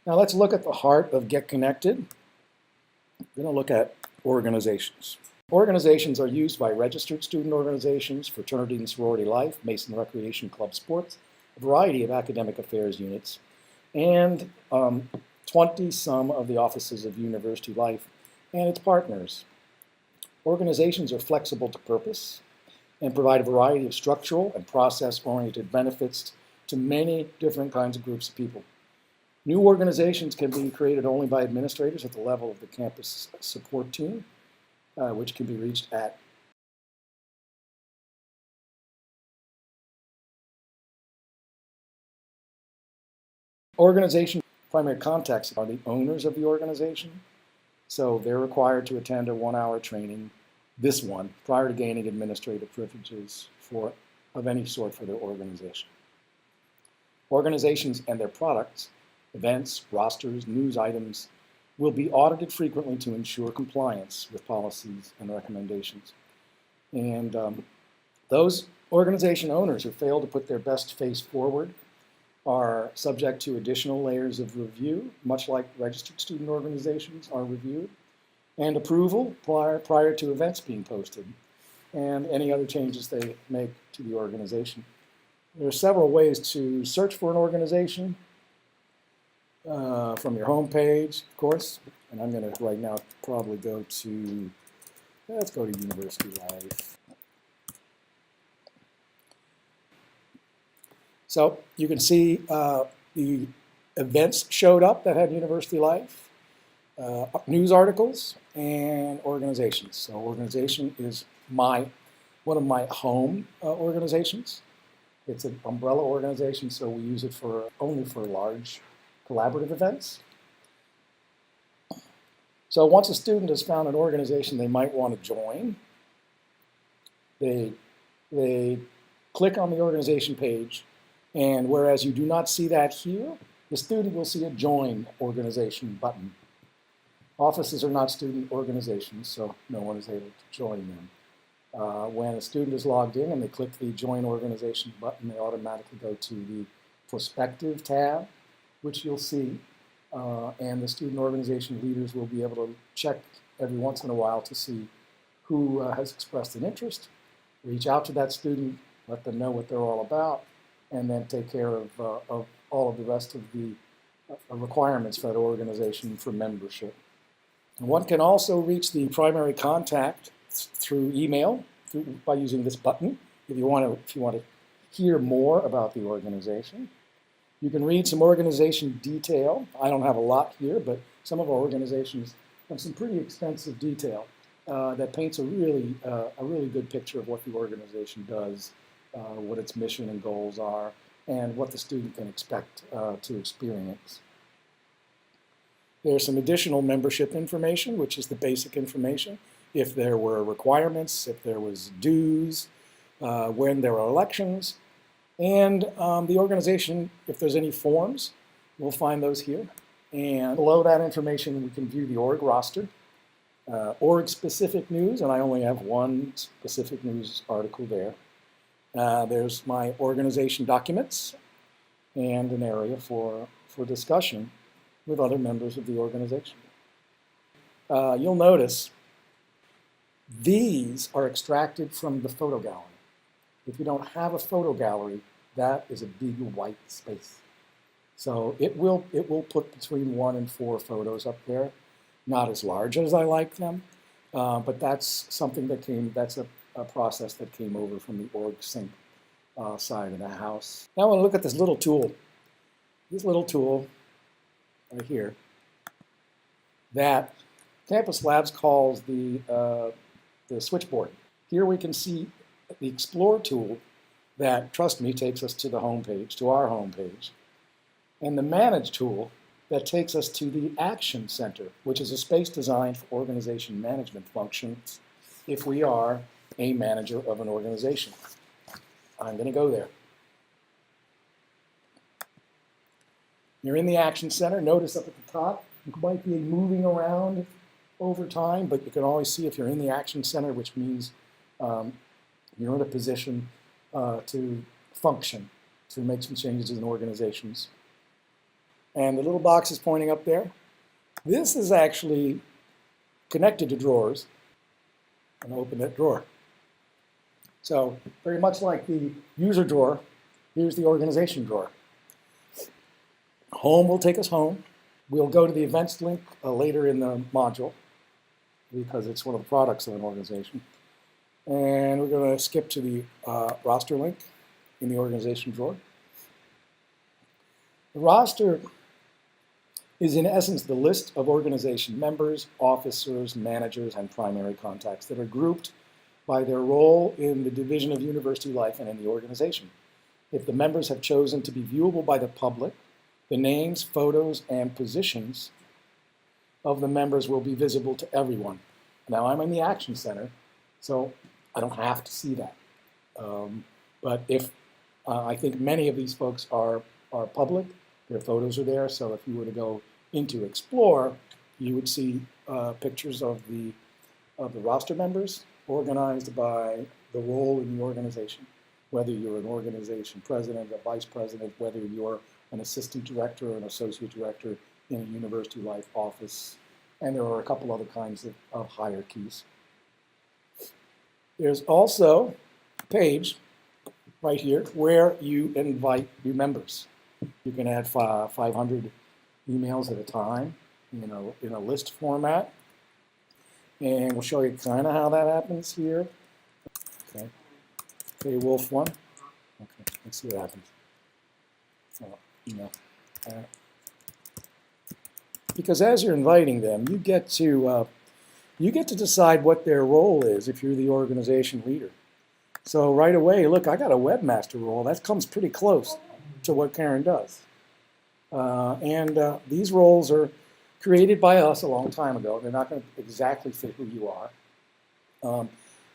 Now let's look at the heart of Get Connected. We're going to look at organizations. Organizations are used by registered student organizations, fraternity and sorority life, Mason Recreation Club sports, a variety of academic affairs units, and 20 some of the offices of university life and its partners. Organizations are flexible to purpose and provide a variety of structural and process-oriented benefits to many different kinds of groups of people. New organizations can be created only by administrators at the level of the campus support team, which can be reached at organization. Primary contacts are the owners of the organization, so they're required to attend a 1-hour training, this one, prior to gaining administrative privileges of any sort for their organization. Organizations and their products, events, rosters, news items, will be audited frequently to ensure compliance with policies and recommendations. And those organization owners who fail to put their best face forward are subject to additional layers of review, much like registered student organizations are reviewed, and approval prior to events being posted, and any other changes they make to the organization. There are several ways to search for an organization from your home page, of course, and I'm going to right now probably go to, let's go to University Life. So you can see the events showed up that had University Life, news articles, and organizations. So organization is one of my home organizations. It's an umbrella organization, so we use it only for large collaborative events. So once a student has found an organization they might want to join, they click on the organization page, and whereas you do not see that here, the student will see a Join Organization button. Offices are not student organizations, so no one is able to join them. When a student is logged in and they click the Join Organization button, they automatically go to the Prospective tab, which you'll see, and the student organization leaders will be able to check every once in a while to see who has expressed an interest, reach out to that student, let them know what they're all about, and then take care of all of the rest of the requirements for that organization for membership. And one can also reach the primary contact through email by using this button if you want to hear more about the organization. You can read some organization detail. I don't have a lot here, but some of our organizations have some pretty extensive detail that paints a really good picture of what the organization does, what its mission and goals are, and what the student can expect to experience. There's some additional membership information, which is the basic information. If there were requirements, if there was dues, when there are elections, and the organization, if there's any forms, we'll find those here. And below that information, we can view the org roster, org-specific news, and I only have one specific news article there. There's my organization documents and an area for discussion with other members of the organization. You'll notice these are extracted from the photo gallery. If you don't have a photo gallery, that is a big white space. So it will put between 1 and 4 photos up there. Not as large as I like them, but that's something that's a process that came over from the org sync side of the house. Now I want to look at this little tool. This little tool right here that Campus Labs calls the switchboard. Here we can see the Explore tool that, trust me, takes us to the home page, to our home page, and the Manage tool that takes us to the Action Center, which is a space designed for organization management functions if we are a manager of an organization. I'm going to go there. You're in the Action Center. Notice up at the top, you might be moving around over time, but you can always see if you're in the Action Center, which means you're in a position to function, to make some changes in organizations. And the little box is pointing up there. This is actually connected to drawers. I'm going to open that drawer. So very much like the user drawer, here's the organization drawer. Home will take us home. We'll go to the events link later in the module because it's one of the products of an organization. And we're going to skip to the roster link in the organization drawer. The roster is in essence the list of organization members, officers, managers, and primary contacts that are grouped by their role in the division of university life and in the organization. If the members have chosen to be viewable by the public, the names, photos, and positions of the members will be visible to everyone. Now, I'm in the Action Center, so I don't have to see that. But if I think many of these folks are public, their photos are there, so if you were to go into Explore, you would see pictures of the roster members organized by the role in the organization, whether you're an organization president, a vice president, whether you're an assistant director or an associate director in a university life office, and there are a couple other kinds of hierarchies. There's also a page right here where you invite new members. You can add 500 emails at a time, in a list format. And we'll show you kind of how that happens here. Okay, Wolf one. Okay, let's see what happens. Because as you're inviting them, you get to decide what their role is if you're the organization leader. So right away, look, I got a webmaster role. That comes pretty close to what Karen does. These roles are created by us a long time ago. They're not going to exactly fit who you are.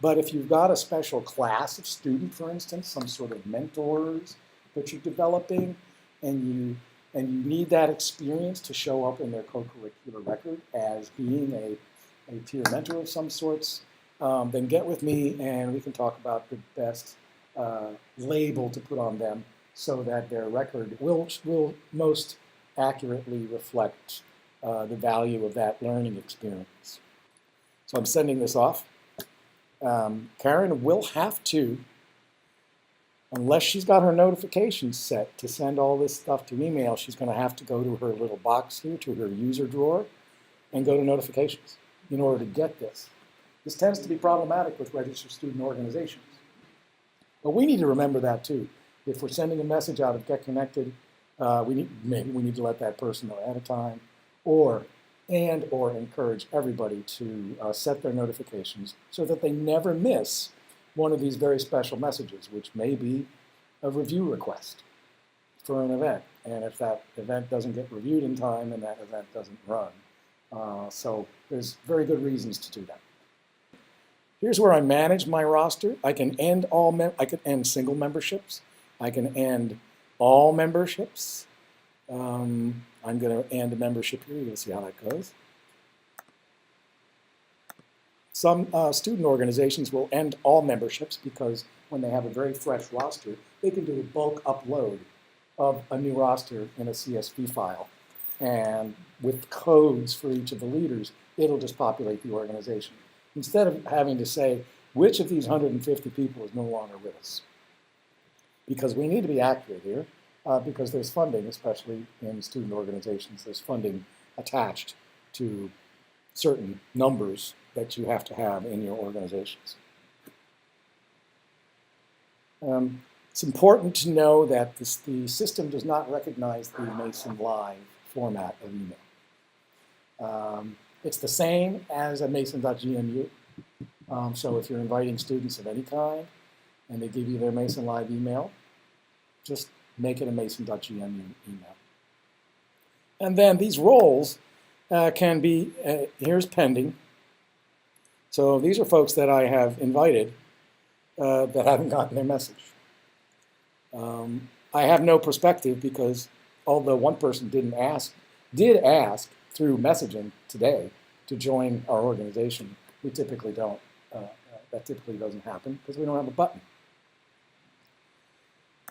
But if you've got a special class of student, for instance, some sort of mentors that you're developing, and you need that experience to show up in their co-curricular record as being a peer mentor of some sorts, then get with me and we can talk about the best label to put on them so that their record will most accurately reflect the value of that learning experience. So I'm sending this off. Karen will have to, unless she's got her notifications set to send all this stuff to email, she's going to have to go to her little box here, to her user drawer, and go to notifications in order to get this. This tends to be problematic with registered student organizations. But we need to remember that too. If we're sending a message out of Get Connected, maybe we need to let that person know ahead of time, or encourage everybody to set their notifications so that they never miss one of these very special messages, which may be a review request for an event. And if that event doesn't get reviewed in time, then that event doesn't run. So there's very good reasons to do that. Here's where I manage my roster. I can end single memberships. I can end all memberships. I'm going to end a membership here. You're going to see how that goes. Some student organizations will end all memberships because when they have a very fresh roster, they can do a bulk upload of a new roster in a CSV file. And with codes for each of the leaders, it'll just populate the organization. Instead of having to say, which of these 150 people is no longer with us? Because we need to be accurate here, because there's funding, especially in student organizations, there's funding attached to certain numbers that you have to have in your organizations. It's important to know that the system does not recognize the Mason Live format of email. It's the same as a Mason.gmu. So if you're inviting students of any kind and they give you their Mason Live email, just make it a Mason.gmu email. And then these roles can be, here's pending. So these are folks that I have invited that haven't gotten their message. I have no perspective because although one person did ask through messaging today to join our organization, we typically don't. That typically doesn't happen because we don't have a button.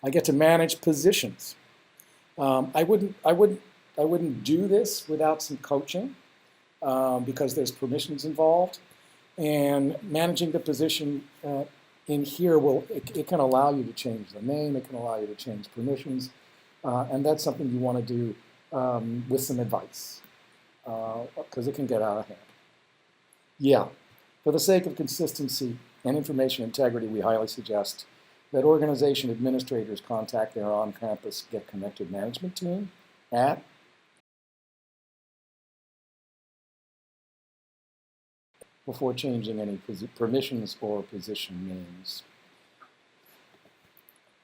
I get to manage positions. I wouldn't do this without some coaching because there's permissions involved. And managing the position in here it can allow you to change the name, it can allow you to change permissions, and that's something you want to do with some advice because it can get out of hand. Yeah, for the sake of consistency and information integrity, we highly suggest that organization administrators contact their on-campus Get Connected management team at before changing any permissions or position names.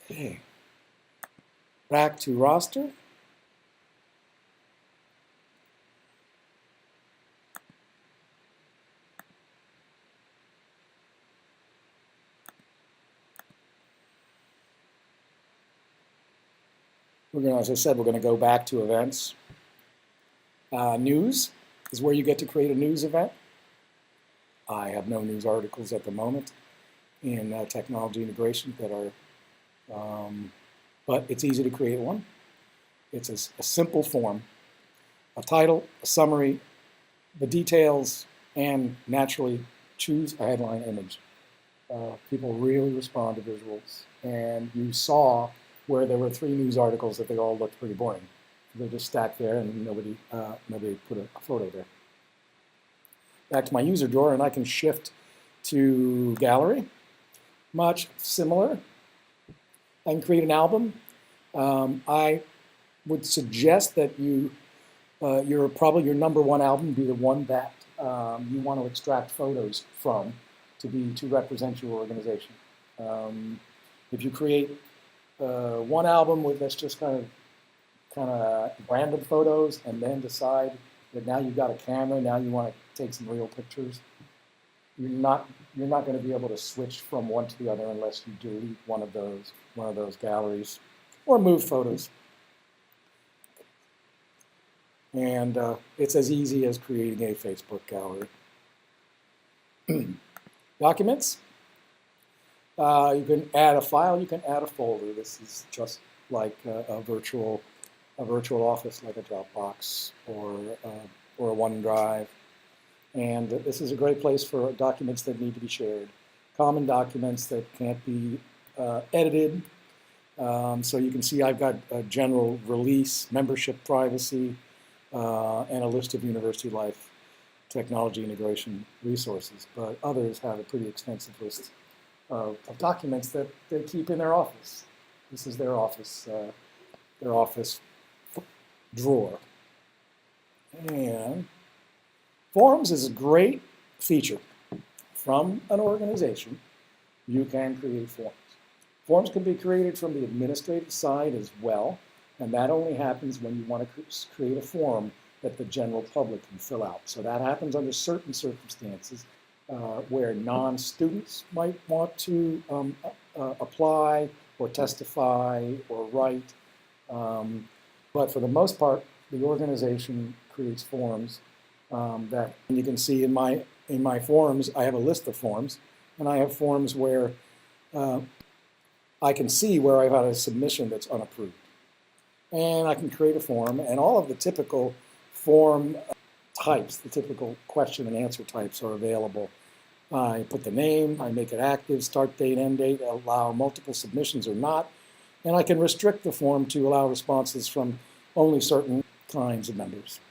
Okay, back to roster. As I said, we're going to go back to events. News is where you get to create a news event. I have no news articles at the moment in technology integration that are, but it's easy to create one. It's a simple form, a title, a summary, the details, and naturally choose a headline image. People really respond to visuals, and you saw where there were 3 news articles that they all looked pretty boring. They're just stacked there, and nobody put a photo there. Back to my user drawer, and I can shift to gallery. Much similar. I can create an album. I would suggest that your number 1 album be the one that you want to extract photos from to represent your organization. If you create one album that's just kind of random photos, and then decide that now you've got a camera, now you want to take some real pictures, you're not going to be able to switch from one to the other unless you delete one of those galleries or move photos. And it's as easy as creating a Facebook gallery. Documents. You can add a file, you can add a folder. This is just like a virtual office, like a Dropbox or a OneDrive. And this is a great place for documents that need to be shared, common documents that can't be edited. So you can see I've got a general release, membership privacy, and a list of University Life technology integration resources. But others have a pretty extensive list of documents that they keep in their office. This is their office drawer. And forms is a great feature. From an organization, you can create forms. Forms can be created from the administrative side as well, and that only happens when you want to create a form that the general public can fill out. So that happens under certain circumstances where non-students might want to apply or testify or write. But for the most part, the organization creates forms that you can see in my forms. I have a list of forms, and I have forms where I can see where I've had a submission that's unapproved. And I can create a form, and all of the typical form types, the typical question and answer types are available. I put the name, I make it active, start date, end date, allow multiple submissions or not, and I can restrict the form to allow responses from only certain kinds of members.